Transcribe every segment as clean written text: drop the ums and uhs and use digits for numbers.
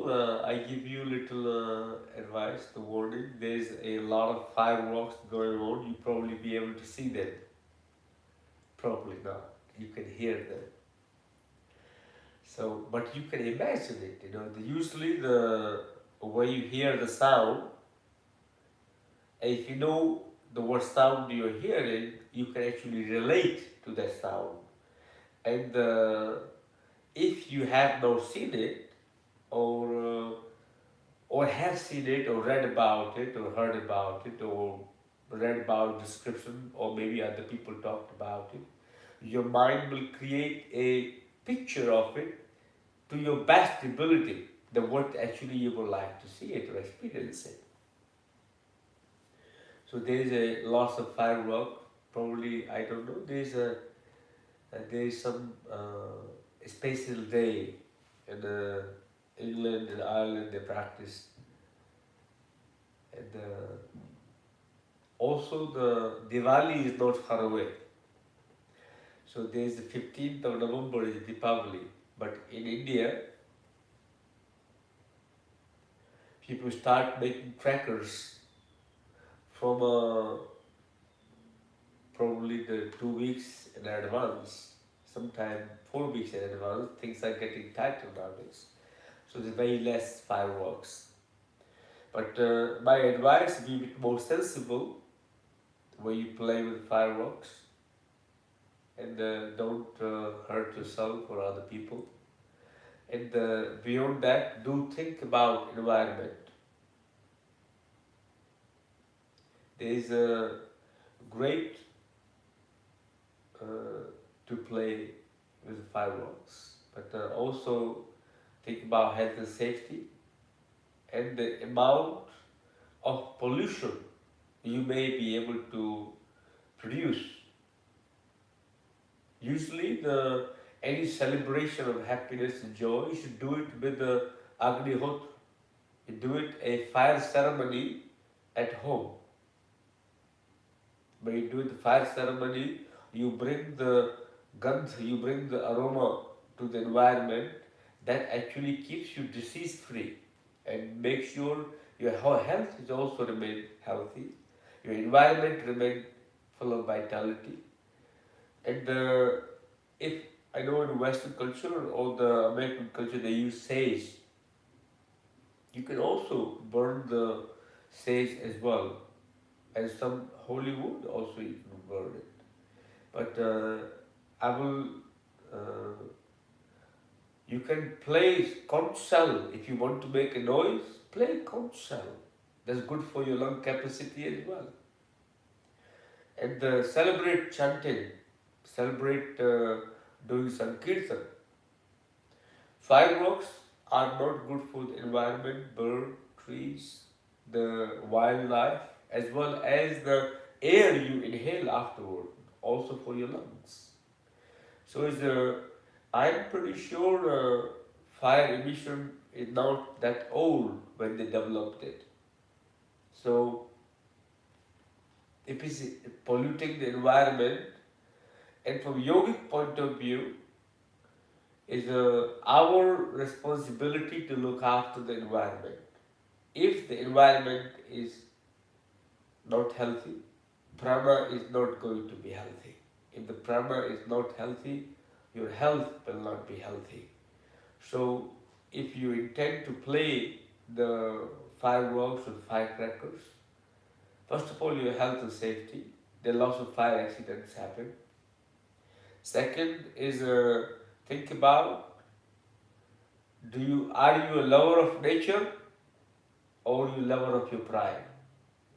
I give you little advice, the warning. There's a lot of fireworks going on. You probably be able to see them. Probably not. You can hear them. So, but you can imagine it. Usually the when you hear the sound, if you know the what sound you're hearing, you can actually relate to that sound. And if you have not seen it, or have seen it, or read about it, or heard about it, or read about description, or maybe other people talked about it, your mind will create a picture of it to your best ability, the what actually you would like to see it or experience it. So there is a loss of firework. Probably I don't know. There is some special day in England and Ireland they practice, and also the Diwali is not far away. So there is the 15th of November is Deepavali, but in India people start making crackers from probably the 2 weeks in advance, sometime 4 weeks in advance. Things are getting tighter nowadays, so there's very less fireworks. But my advice: be a bit more sensible when you play with fireworks, and don't hurt yourself or other people. And beyond that, do think about environment. There is a great to play with fireworks, but also think about health and safety and the amount of pollution you may be able to produce. Usually, any celebration of happiness and joy, you should do it with the Agnihotra. You do it a fire ceremony at home. When you do the fire ceremony, you bring the gandh, you bring the aroma to the environment that actually keeps you disease free and makes sure your health is also remain healthy, your environment remain full of vitality. And if I know in Western culture or the American culture they use sage, you can also burn the sage as well, and some holy wood also you can burn it. But I will. Uh, you can play conch shell if you want to make a noise. Play conch shell. That's good for your lung capacity as well. And celebrate chanting. Celebrate doing sankirtan. Fireworks are not good for the environment, bird, trees, the wildlife, as well as the air you inhale afterward, also for your lungs. So I'm pretty sure fire emission is not that old when they developed it. So if it's polluting the environment, and from yogic point of view, is our responsibility to look after the environment. If the environment is not healthy, prana is not going to be healthy. If the prana is not healthy, your health will not be healthy. So, if you intend to play the fireworks or firecrackers, first of all, your health and safety. There are lots of fire accidents happen. Second is think about: are you a lover of nature or you lover of your pride,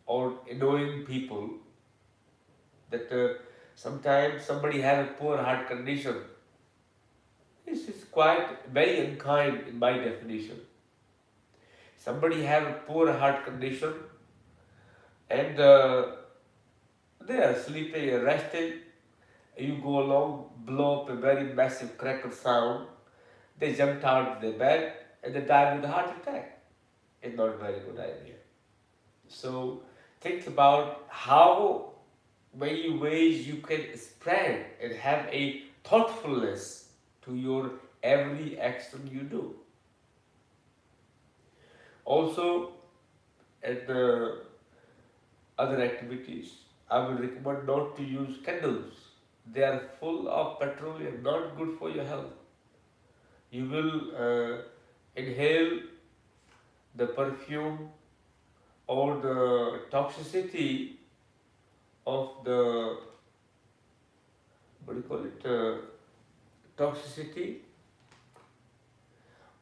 or annoying people that sometimes somebody has a poor heart condition. This is quite very unkind in my definition. Somebody have a poor heart condition and they are sleeping and resting. You go along, blow up a very massive cracker sound. They jumped out of their bed and they died with a heart attack. It's not a very good idea. So think about how many ways you can spread and have a thoughtfulness to your every action you do. Also, at the other activities, I would recommend not to use candles. They are full of petroleum, not good for your health. You will inhale the perfume or the toxicity of the, what do you call it, toxicity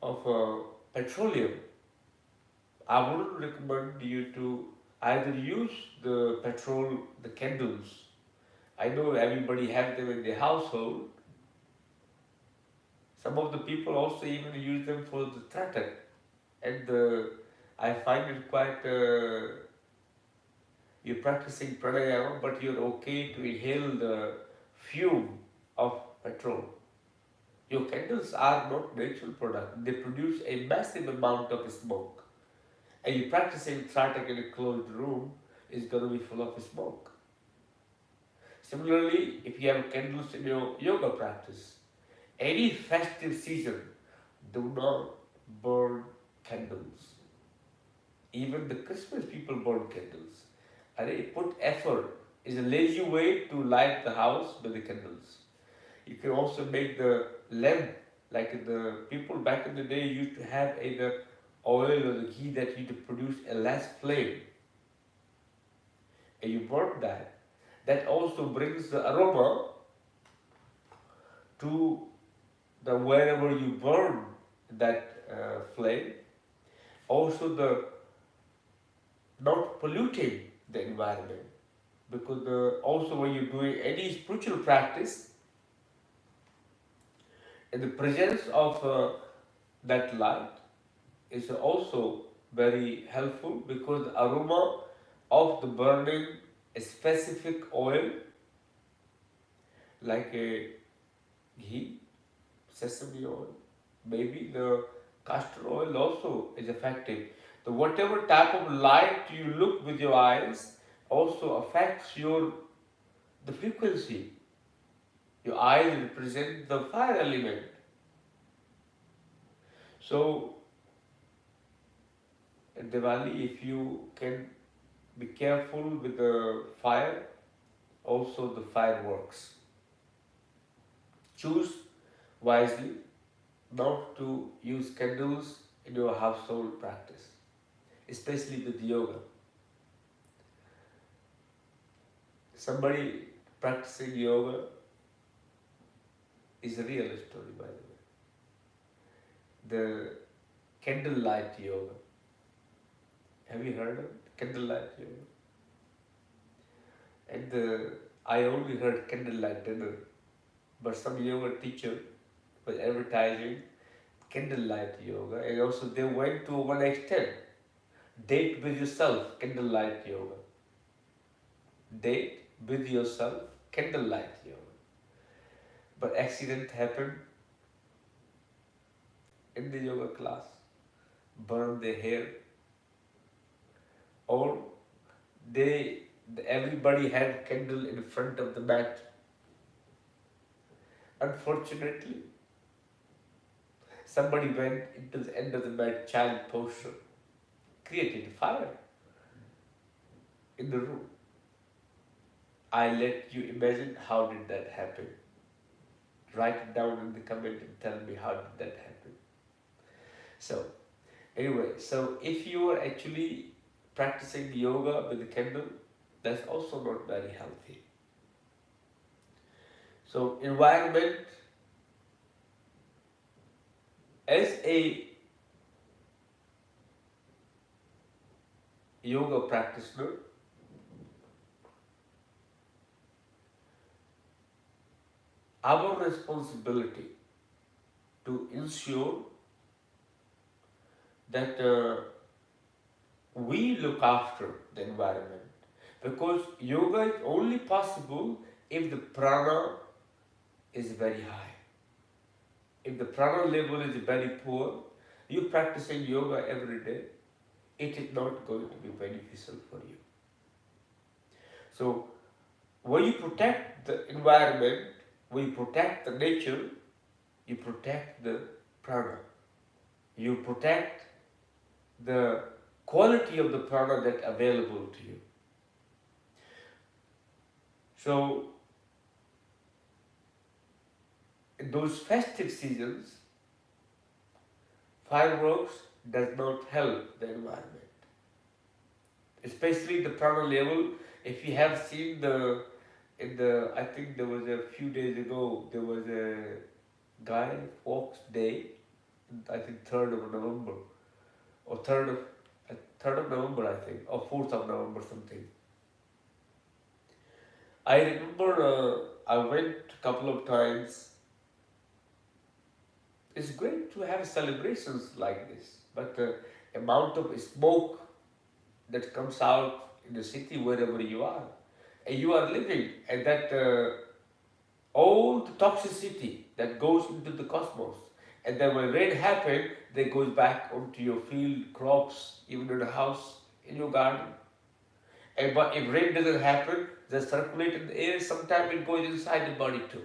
of petroleum. I wouldn't recommend you to either use the petrol, the candles. I know everybody have them in their household. Some of the people also even use them for the Trāṭaka, and I find it quite. You're practicing Pranayama, but you're okay to inhale the fume of petrol. Your candles are not natural product. They produce a massive amount of smoke. And you practicing Trāṭaka in a closed room is going to be full of smoke. Similarly, if you have candles in your yoga practice, any festive season, do not burn candles. Even the Christmas people burn candles. And they put effort. It's a lazy way to light the house with the candles. You can also make the lamp, like the people back in the day used to have either oil or the ghee that used to produce a less flame. And you burn that. That also brings the aroma to the wherever you burn that flame. Also the not polluting the environment. Because also when you're doing any spiritual practice, in the presence of that light is also very helpful, because the aroma of the burning a specific oil like a ghee, sesame oil, maybe the castor oil also is effective. So whatever type of light you look with your eyes also affects the frequency. Your eyes represent the fire element. So at Diwali, if you can be careful with the fire, also the fireworks. Choose wisely not to use candles in your household practice, especially with yoga. Somebody practicing yoga is a real story, by the way. The candlelight yoga. Have you heard of it? Candlelight yoga. And I only heard candlelight dinner, but some yoga teacher was advertising candlelight yoga, and also they went to one extent. Date with yourself, candlelight yoga. Date with yourself, candlelight yoga. But accident happened in the yoga class, burn their hair, or everybody had candle in front of the mat. Unfortunately, somebody went into the end of the mat child posture, created fire in the room. I let you imagine how did that happen. Write it down in the comment and tell me how did that happen. So, anyway, so if you are actually practicing yoga with a candle, that's also not very healthy. So, environment, as a yoga practitioner, our responsibility to ensure that we look after the environment, because yoga is only possible if the prana is very high. If the prana level is very poor, you practicing yoga every day, it is not going to be beneficial for you. So when you protect the environment, when you protect the nature, you protect the prana. You protect the quality of the prana that's available to you. So in those festive seasons, fireworks does not help the environment. Especially the prana level, if you have seen I think there was a few days ago, there was a Guy Fawkes Day, I think 3rd of November, or 3rd of November, I think, or 4th of November, something. I remember I went a couple of times. It's great to have celebrations like this, but the amount of smoke that comes out in the city wherever you are, and you are living, and that all the toxicity that goes into the cosmos, and then when rain happens, they goes back onto your field, crops, even in the house, in your garden. And but if rain doesn't happen, they circulate in the air. Sometimes it goes inside the body too,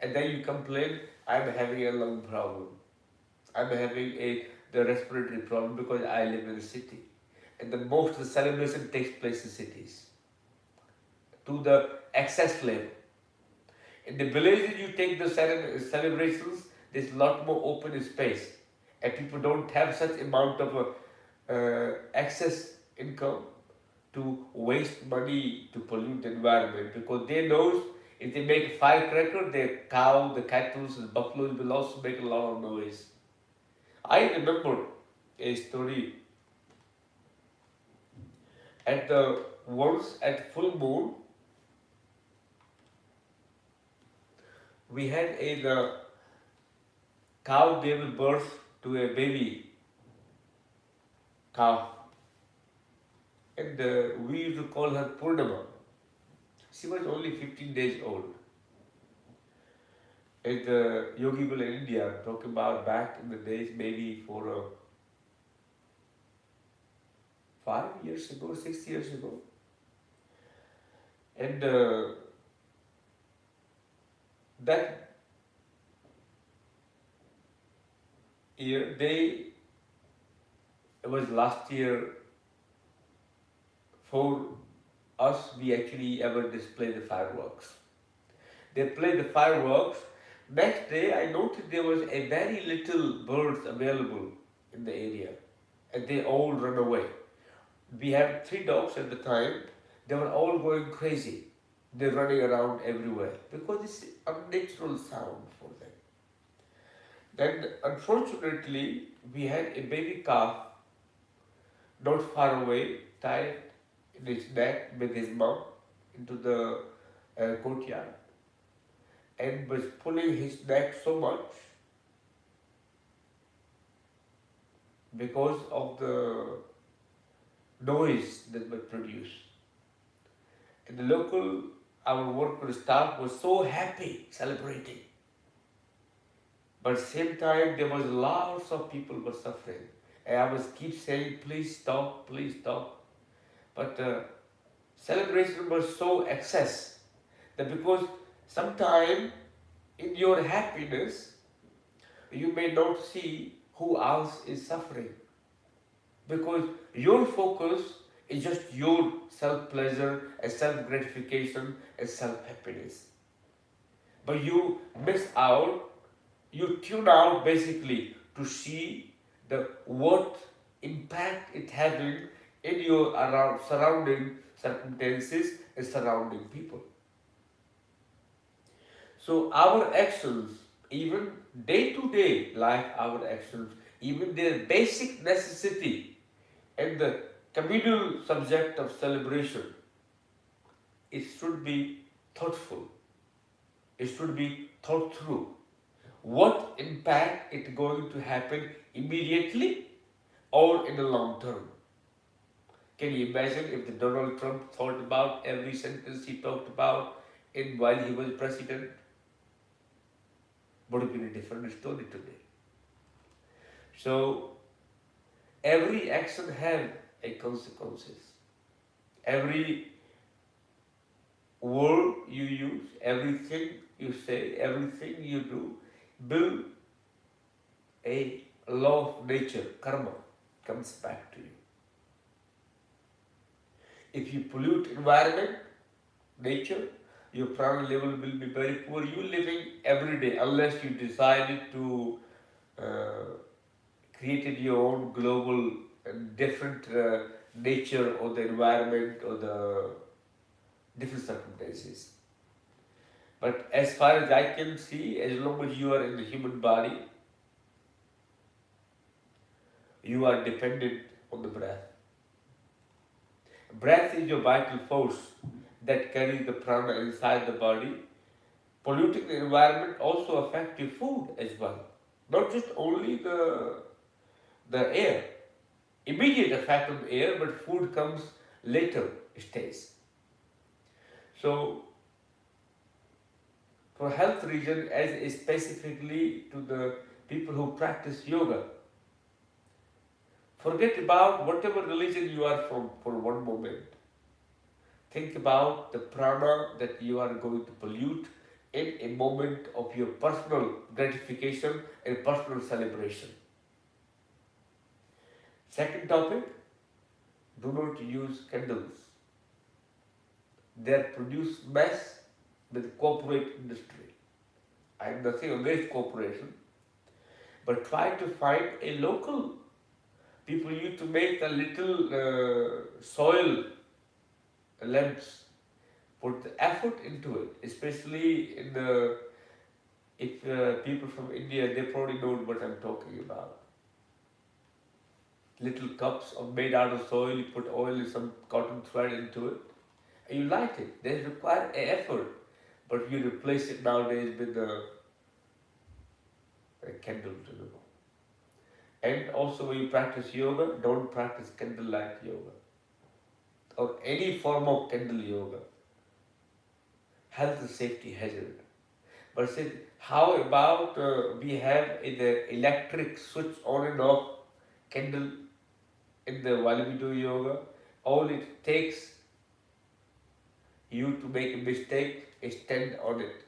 and then you complain, I'm having a lung problem, I'm having the respiratory problem because I live in a city. And the most of the celebration takes place in cities to the excess level. In the villages, you take the celebrations, there's a lot more open space, and people don't have such amount of excess income to waste money to pollute the environment, because they know if they make a firecracker, the cow, the cattle, the buffaloes will also make a lot of noise. I remember a story at the once at full moon, we had the cow gave birth to a baby calf, and we used to call her Purnama. She was only 15 days old. And Yogi in India, talking about back in the days, maybe for 5 years ago, 6 years ago. And that year, it was last year, for us, we actually ever display the fireworks. They play the fireworks. Next day, I noticed there was a very little birds available in the area, and they all run away. We had 3 dogs at the time. They were all going crazy. They're running around everywhere because it's unnatural sound for them. Then, unfortunately, we had a baby calf not far away, tied in his neck with his mom into the courtyard, and was pulling his neck so much because of the noise that was produced. And the local, our worker staff was so happy, celebrating. But at the same time, there was lots of people were suffering. And I was keep saying, please stop, please stop. But celebration was so excess that because sometime in your happiness, you may not see who else is suffering. Because your focus is just your self-pleasure and self-gratification and self-happiness. But you miss out, you tune out basically to see what impact it having in your around surrounding circumstances and surrounding people. So our actions, even day-to-day life, our actions, even their basic necessity and the communal subject of celebration, it should be thoughtful. It should be thought through. What impact is going to happen immediately or in the long term? Can you imagine if the Donald Trump thought about every sentence he talked about while he was president? Would have been a different story today. So every action has a consequences. Every word you use, everything you say, everything you do, build a law of nature, karma. comes back to you. If you pollute environment, nature, your prana level will be very poor. You living every day unless you decided to uh, created your own global different nature or the environment or the different circumstances. But as far as I can see, as long as you are in the human body, you are dependent on the breath. Breath is your vital force that carries the prana inside the body. Polluting the environment also affects your food as well. Not just only the air. Immediate effect on the air, but food comes later stage. So for health reason, as specifically to the people who practice yoga, forget about whatever religion you are from for one moment. Think about the prana that you are going to pollute in a moment of your personal gratification and personal celebration. Second topic, do not use candles. They are produced mass with corporate industry. I am nothing against corporation, but try to find a local. People used to make a little soil lamps, put the effort into it, especially in the if people from India, they probably know what I'm talking about. Little cups are made out of soil, you put oil and some cotton thread into it, and you light it. They require an effort, but you replace it nowadays with a candle to do. And also when you practice yoga, don't practice candlelight yoga or any form of candle yoga. Health and safety hazard. But say, how about we have the electric switch on and off candle in the while we do yoga? All it takes you to make a mistake is stand on it.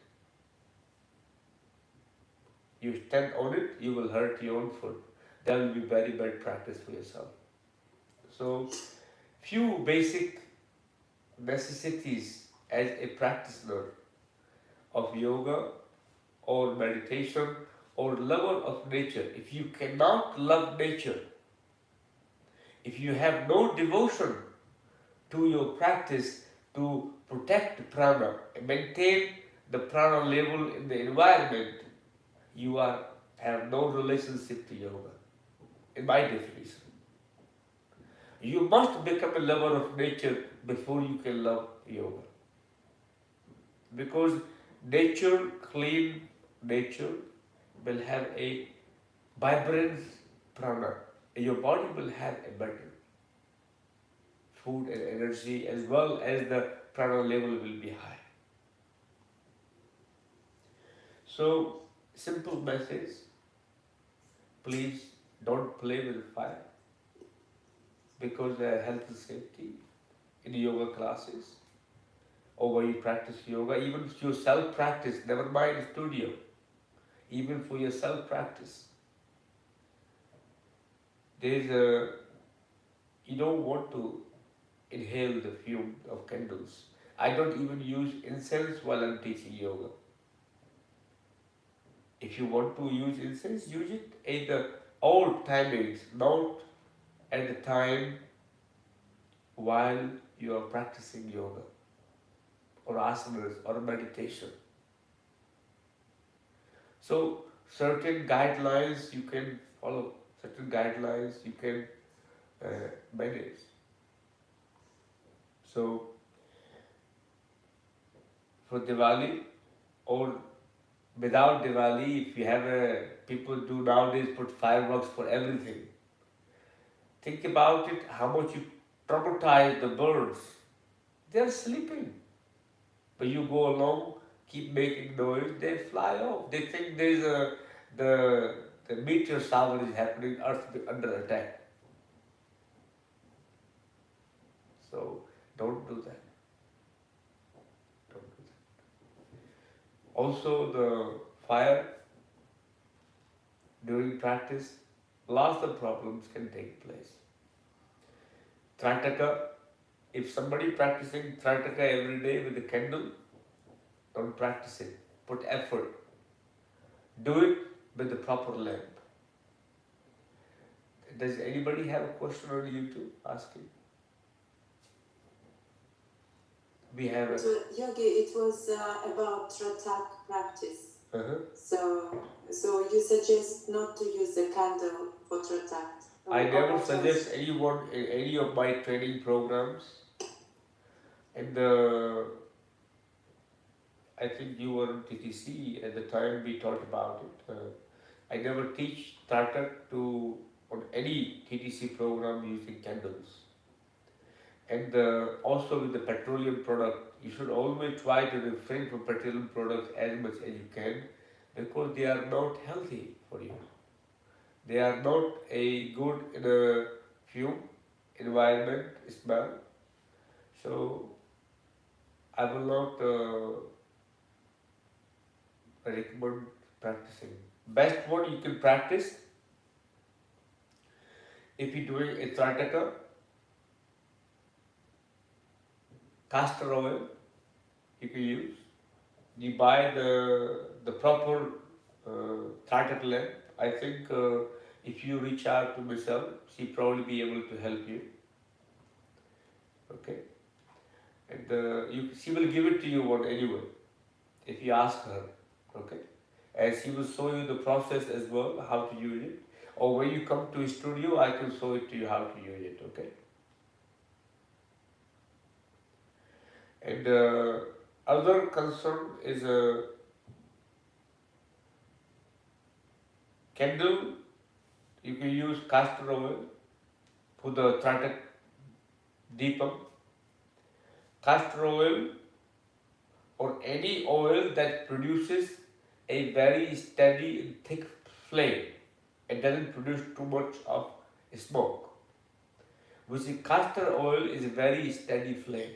You stand on it, you will hurt your own foot. That will be very bad practice for yourself. So, few basic necessities as a practitioner of yoga or meditation or lover of nature. If you cannot love nature, if you have no devotion to your practice to protect prana and maintain the prana level in the environment, you have no relationship to yoga, in my definition. You must become a lover of nature before you can love yoga. Because nature, clean nature, will have a vibrant prana. Your body will have a better food and energy as well as the prana level will be high. So, simple message, please don't play with fire because there are health and safety in yoga classes or when you practice yoga, even for your self-practice, never mind studio, even for your self-practice. You don't want to inhale the fume of candles. I don't even use incense while I'm teaching yoga. If you want to use incense, use it at the all timings, not at the time while you are practicing yoga or asanas or meditation. So certain guidelines you can follow, certain guidelines you can manage. So for Diwali or without Diwali, if you have people do nowadays put fireworks for everything. Think about it, how much you traumatize the birds. They are sleeping. But you go along, keep making noise, they fly off. They think the meteor shower is happening, Earth is under attack. So don't do that. Don't do that. Also the fire during practice, lots of problems can take place. Trāṭaka, if somebody practicing Trāṭaka every day with a candle, don't practice it. Put effort. Do it with the proper lamp. Does anybody have a question on YouTube asking? We have a... Yogi, it was about Trāṭaka practice. Uh-huh. So you suggest not to use a candle for Trāṭaka? I never suggest anyone in any of my training programs. And I think you were on TTC at the time we talked about it. I never teach Trāṭaka to on any TTC program using candles. And also with the petroleum product, you should always try to refrain from petroleum products as much as you can, because they are not healthy for you. They are not a good in a fume environment smell. So I will not recommend practicing. Best one you can practice if you're doing a Trāṭaka, castor oil you can use. You buy the proper Trāṭaka lamp. I think if you reach out to Michelle, she'll probably be able to help you. Okay, and she will give it to you one anyway if you ask her. Okay, and she will show you the process as well, how to use it. Or when you come to a studio, I can show it to you how to use it. Okay. And other concern is a candle. You can use castor oil for the Trāṭaka Deepam. Castor oil or any oil that produces a very steady and thick flame. It doesn't produce too much of smoke. Which is castor oil is a very steady flame.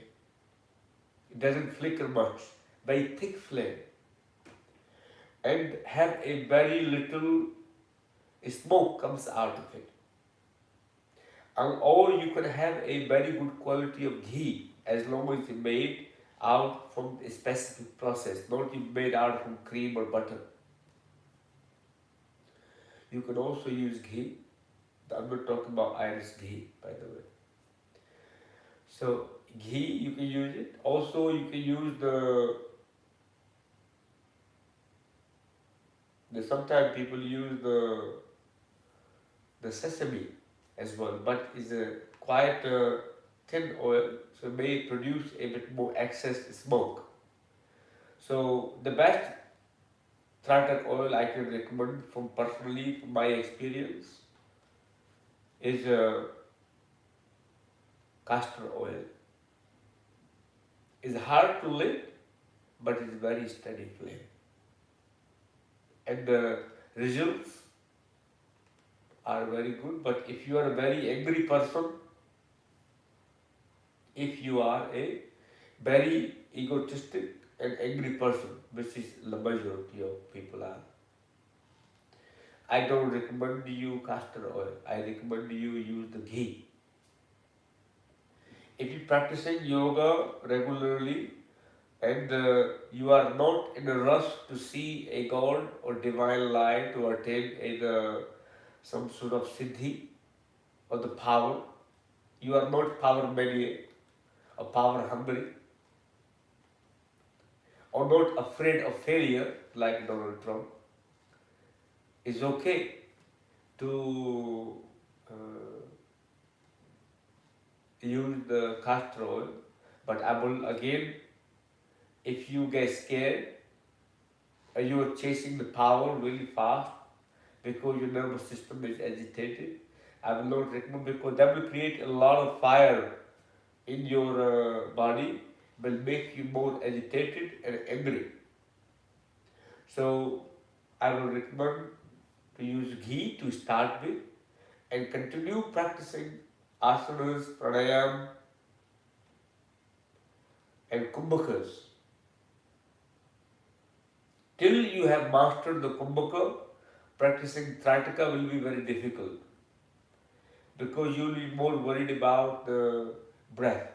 It doesn't flicker much, very thick flame, and have a very little smoke comes out of it. Or you can have a very good quality of ghee as long as it's made out from a specific process, not made out from cream or butter. You can also use ghee. I'm not talking about Irish ghee, by the way. So ghee, you can use it. Also, you can use sometimes people use the sesame as well, but it's a quite thin oil, so it may produce a bit more excess smoke. So the best Trāṭaka oil I can recommend from my experience is castor oil. It's hard to lit, but it's very steady flame. And the results are very good. But if you are a very angry person, if you are a very egotistic and angry person, which is the majority of people are, I don't recommend you castor oil. I recommend you use the ghee. If you're practicing yoga regularly and you are not in a rush to see a God or divine light to attain some sort of siddhi or the power, you are not power maniac or power hungry or not afraid of failure like Donald Trump, it's okay to use the castor oil. But I will again, if you get scared and you are chasing the power really fast because your nervous system is agitated, I will not recommend, because that will create a lot of fire in your body, will make you more agitated and angry. So I will recommend to use ghee to start with and continue practicing asanas, pranayama and kumbhakas till you have mastered the kumbhaka, practicing Trāṭaka will be very difficult because you'll be more worried about the breath.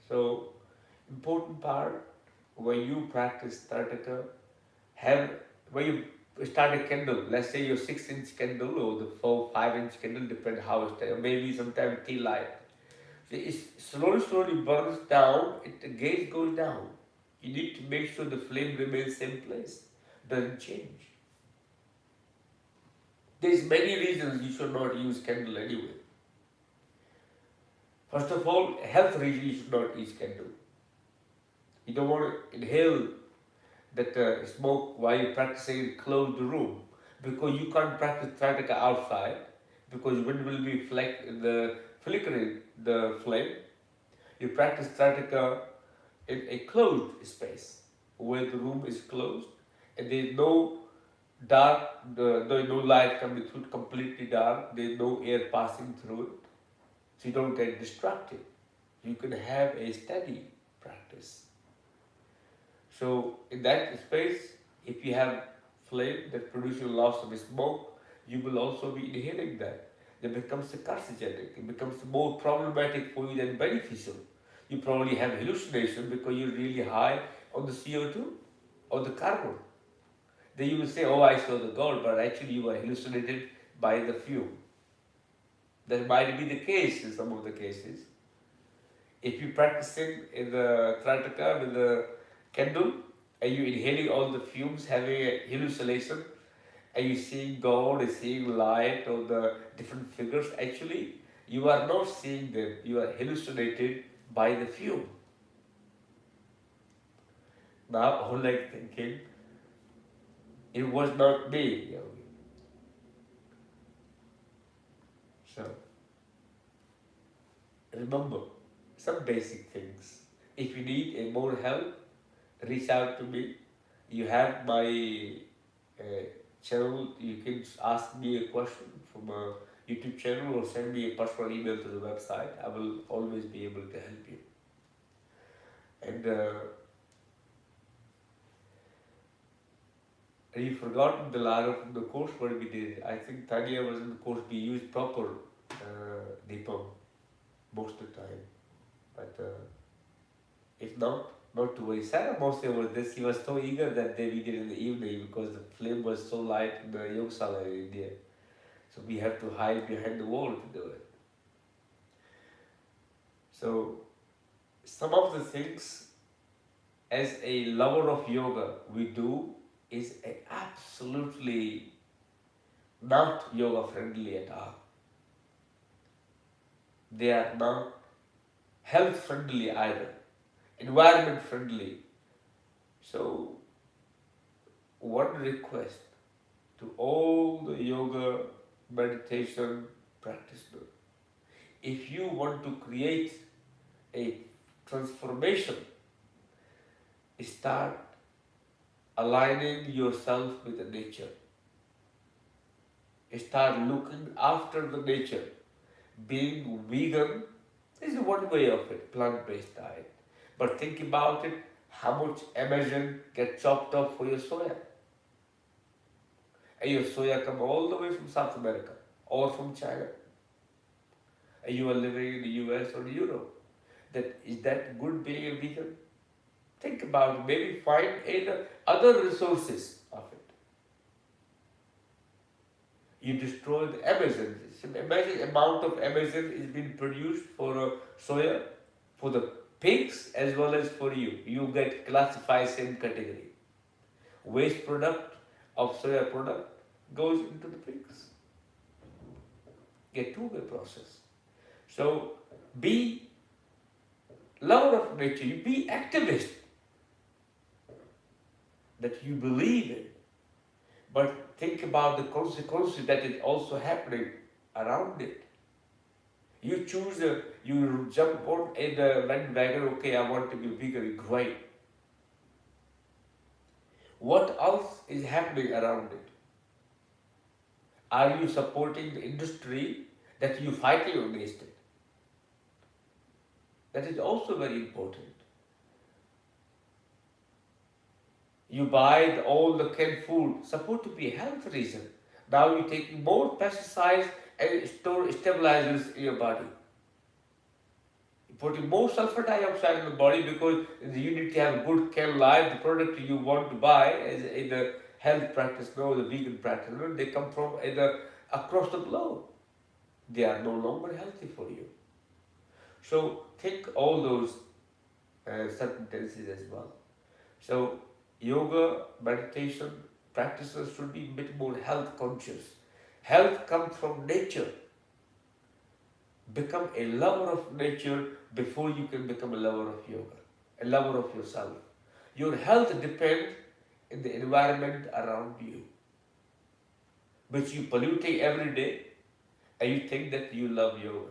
So, important part when you practice Trāṭaka, have when you start a candle, let's say your 6-inch candle or the 5-inch candle, depends how it's maybe sometimes tea light. So it slowly burns down, the gauge goes down. You need to make sure the flame remains same place, doesn't change. There's many reasons you should not use candle anyway. First of all, health reason you should not use candle. You don't want to inhale that smoke while you're practicing close the room because you can't practice Trāṭaka outside because wind will be flickering the flame. You practice Trāṭaka in a closed space where the room is closed and there's no there's no light coming through, completely dark, there's no air passing through it, so you don't get distracted. You can have a steady practice. So in that space, if you have flame that produces lots of smoke, you will also be inhaling that. It becomes carcinogenic. It becomes more problematic for you than beneficial. You probably have hallucination because you're really high on the CO2 or the carbon. Then you will say, oh, I saw the God, but actually you are hallucinated by the fume. That might be the case in some of the cases. If you're practicing in the Trāṭaka with the candle and you're inhaling all the fumes, having a hallucination, and you're seeing God, and seeing light or the different figures, actually you are not seeing them, you are hallucinated by the fume. Now all like thinking, it was not me, Yogi. So remember some basic things. If you need a more help, reach out to me. You have my channel. You can ask me a question from a YouTube channel or send me a personal email to the website. I will always be able to help you. And you forgotten the ladder from the course what we did. I think Tanya was in the course. We used proper Deepam most of the time. But if not to worry. Sarah mostly over this. He was so eager that day we did in the evening because the flame was so light in the Yogasala in India. So we have to hide behind the wall to do it. So some of the things as a lover of yoga we do is absolutely not yoga friendly at all. They are not health friendly either, environment friendly. So one request to all the yoga meditation practitioners, if you want to create a transformation, start aligning yourself with the nature. Start looking after the nature. Being vegan is one way of it, plant-based diet. But think about it, how much Amazon gets chopped up for your soya. And your soya come all the way from South America or from China. And you are living in the US or Europe. Is that good being a vegan? Think about it. Maybe find other resources of it. You destroy the Amazon. Imagine the amount of Amazon is being produced for soya, for the pigs as well as for you. You get classified same category. Waste product of soya product goes into the pigs. A two-way process. So be lover of nature. You be activist that you believe in. But think about the consequences that is also happening around it. You choose, you jump on in the bandwagon, okay, I want to be vegan, great. What else is happening around it? Are you supporting the industry that you're fighting against it? That is also very important. You buy all the canned food, supposed to be a health reason. Now you're taking more pesticides and stabilizers in your body. You're putting more sulfur dioxide in the body because you need to have a good canned life. The product you want to buy is in the health practice, no, the vegan practice, no, they come from across the globe. They are no longer healthy for you. So think all those circumstances as well. So yoga, meditation practices should be a bit more health conscious. Health comes from nature. Become a lover of nature before you can become a lover of yoga, a lover of yourself. Your health depends in the environment around you, which you polluting every day, and you think that you love yoga.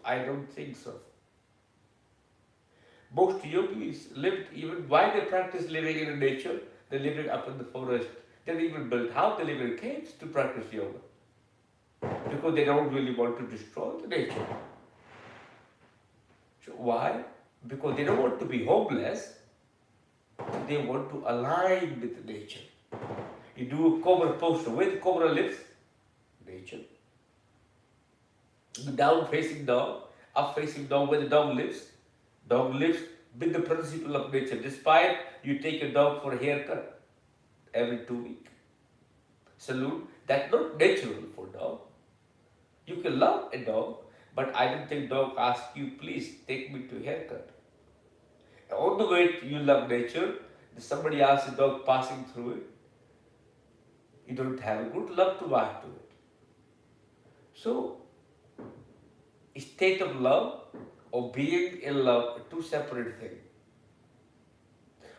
I don't think so. Most yogis lived, even while they practice living in nature, they lived up in the forest. They even built how they live in caves to practice yoga. Because they don't really want to destroy the nature. So why? Because they don't want to be homeless. They want to align with nature. You do a cobra posture. Where the cobra lives? Nature. Down facing dog, up facing dog, where the dog lives. Dog lives with the principle of nature. Despite you take a dog for a haircut every 2 weeks. Salute. That's not natural for dog. You can love a dog, but I don't think dog asks you, please take me to haircut. On the way you love nature, somebody asks a dog passing through it, you don't have a good love to back to it. So, a state of love or being in love are two separate things.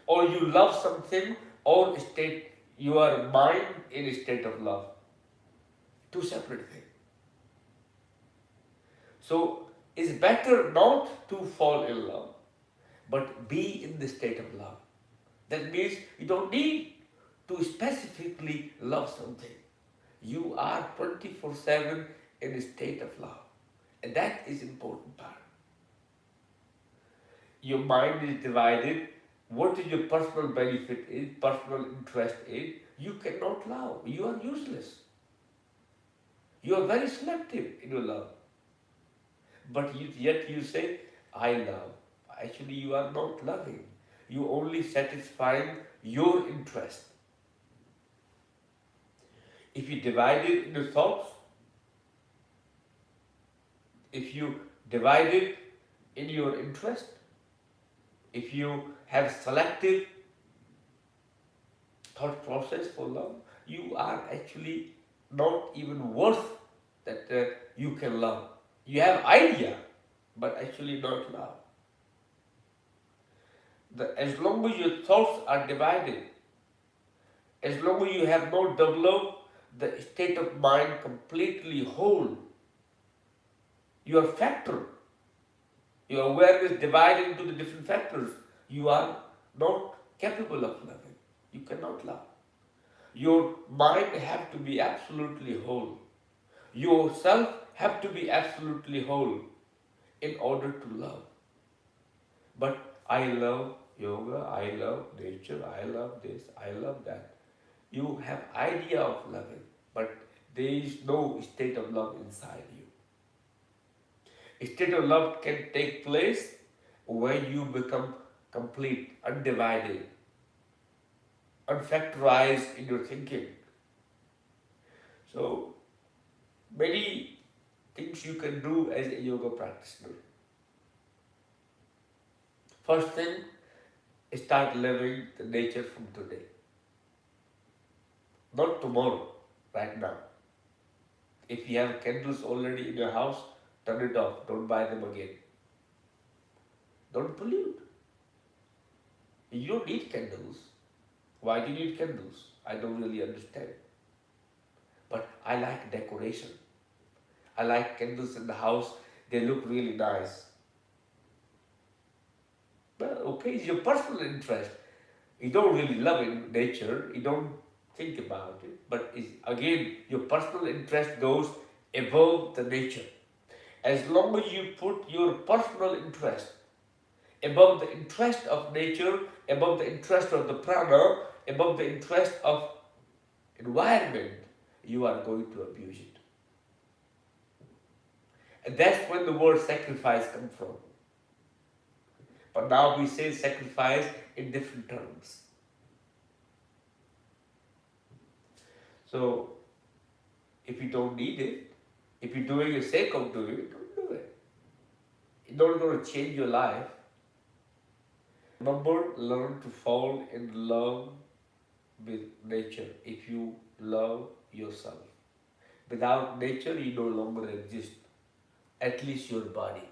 Or you love something, or state your mind in a state of love. Two separate things. So, it's better not to fall in love, but be in the state of love. That means you don't need to specifically love something. You are 24/7 in a state of love. And that is important part. Your mind is divided. What is your personal benefit is, personal interest is, you cannot love. You are useless. You are very selective in your love. But yet you say, I love. Actually, you are not loving. You only satisfying your interest. If you divide it into thoughts, if you divide it in your interest, if you have selective thought process for love, you are actually not even worth that you can love. You have idea, but actually not love. As long as your thoughts are divided, as long as you have not developed the state of mind completely whole, your factor, your awareness divided into the different factors, you are not capable of loving. You cannot love. Your mind have to be absolutely whole. Yourself have to be absolutely whole in order to love. But I love yoga, I love nature, I love this, I love that. You have idea of loving, but there is no state of love inside you. A state of love can take place when you become complete, undivided, unfactorized in your thinking. So, many things you can do as a yoga practitioner. First thing, start living the nature from today. Not tomorrow, right now. If you have candles already in your house, turn it off. Don't buy them again. Don't pollute. You don't need candles. Why do you need candles? I don't really understand. But I like decoration. I like candles in the house. They look really nice. But okay, it's your personal interest. You don't really love in nature. You don't think about it. But it's, again, your personal interest goes above the nature. As long as you put your personal interest above the interest of nature, above the interest of the prana, above the interest of environment, you are going to abuse it. And that's when the word sacrifice comes from. But now we say sacrifice in different terms. So if you don't need it, if you're doing it for the sake of doing it, don't do it. It's not going to change your life. Remember, learn to fall in love with nature if you love yourself. Without nature, you no longer exist, at least your body.